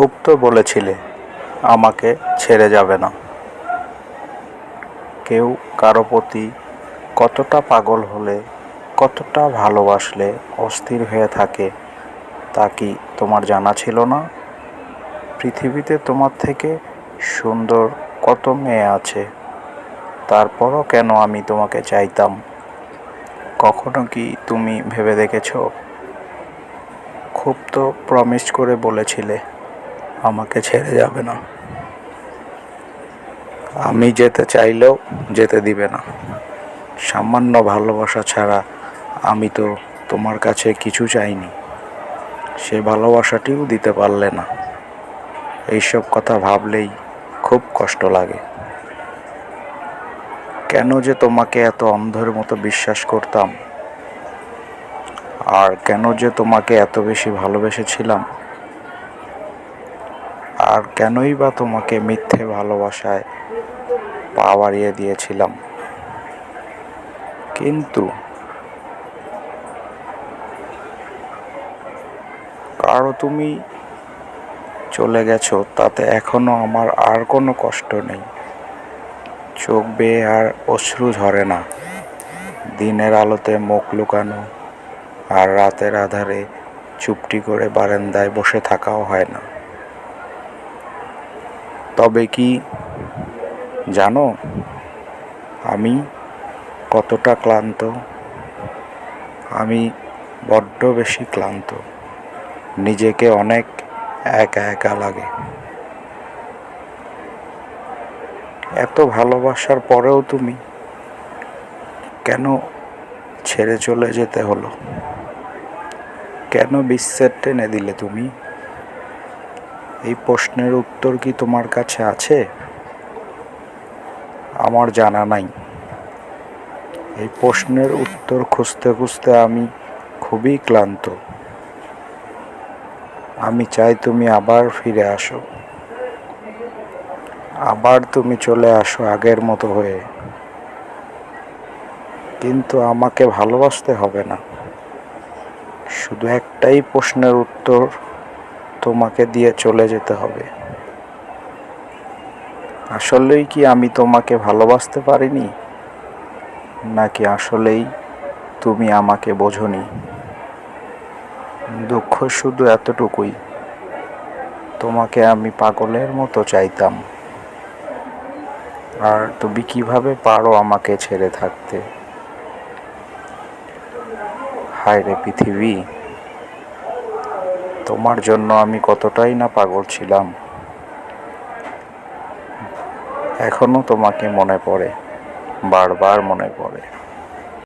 খুব তো বলেছিলে আমাকে ছেড়ে যাবে না। কেউ কারো প্রতি কতটা পাগল হলে, কতটা ভালোবাসলে অস্থির হয়ে থাকে তা কি তোমার জানা ছিল না? পৃথিবীতে তোমার থেকে সুন্দর কত মেয়ে আছে, তারপরও কেন আমি তোমাকে চাইতাম? কখনো কি তুমি ভেবে দেখেছো? খুব তো প্রমিস করে বলেছিলে আমাকে ছেড়ে যাবে না। আমি যেতে চাইলেও যেতে দিবে না। সামান্য ভালোবাসা ছাড়া আমি তো তোমার কাছে কিছু চাইনি, সে ভালোবাসাটিও দিতে পারলে না। এইসব কথা ভাবলেই খুব কষ্ট লাগে। কেন যে তোমাকে এত অন্ধের মতো বিশ্বাস করতাম, আর কেন যে তোমাকে এত বেশি ভালোবেসেছিলাম, আর কেনই বা তোমাকে মিথ্যে ভালোবাসায় পা বাড়িয়ে দিয়েছিলাম। কিন্তু কারো তুমি চলে গেছো তাতে এখনো আমার আর কোনো কষ্ট নেই। চোখ বেয়ে আর অশ্রু ঝরে না। দিনের আলোতে মুখ লুকানো আর রাতের আধারে চুপটি করে বারান্দায় বসে থাকাও হয় না। তবে কি জানো আমি কতটা ক্লান্ত? আমি বড্ড বেশি ক্লান্ত। নিজেকে অনেক একা একা লাগে। এত ভালোবাসার পরেও তুমি কেন ছেড়ে চলে যেতে হলো? কেন বিচ্ছেদ টেনে দিলে তুমি? এই প্রশ্নের উত্তর কি তোমার কাছে আছে? আমার জানা নাই। এই প্রশ্নের উত্তর খুঁজতে খুঁজতে আমি খুবই ক্লান্ত। আমি চাই তুমি আবার ফিরে আসো, আবার তুমি চলে আসো আগের মতো হয়ে। কিন্তু আমাকে ভালোবাসতে হবে না। শুধু একটাই প্রশ্নের উত্তর তোমাকে দিয়ে চলে যেতে হবে। আসলেই কি আমি তোমাকে ভালোবাসতে পারিনি, নাকি আসলেই তুমি আমাকে বোঝোনি? দুঃখ শুধু এতটুকুই, তোমাকে আমি পাগলের মতো চাইতাম। আর তুমি কিভাবে পারো আমাকে ছেড়ে থাকতে? হায় রে পৃথিবী, তোমার জন্য আমি কতটাই না পাগল ছিলাম। এখনো তোমাকে মনে পড়ে, বারবার মনে পড়ে।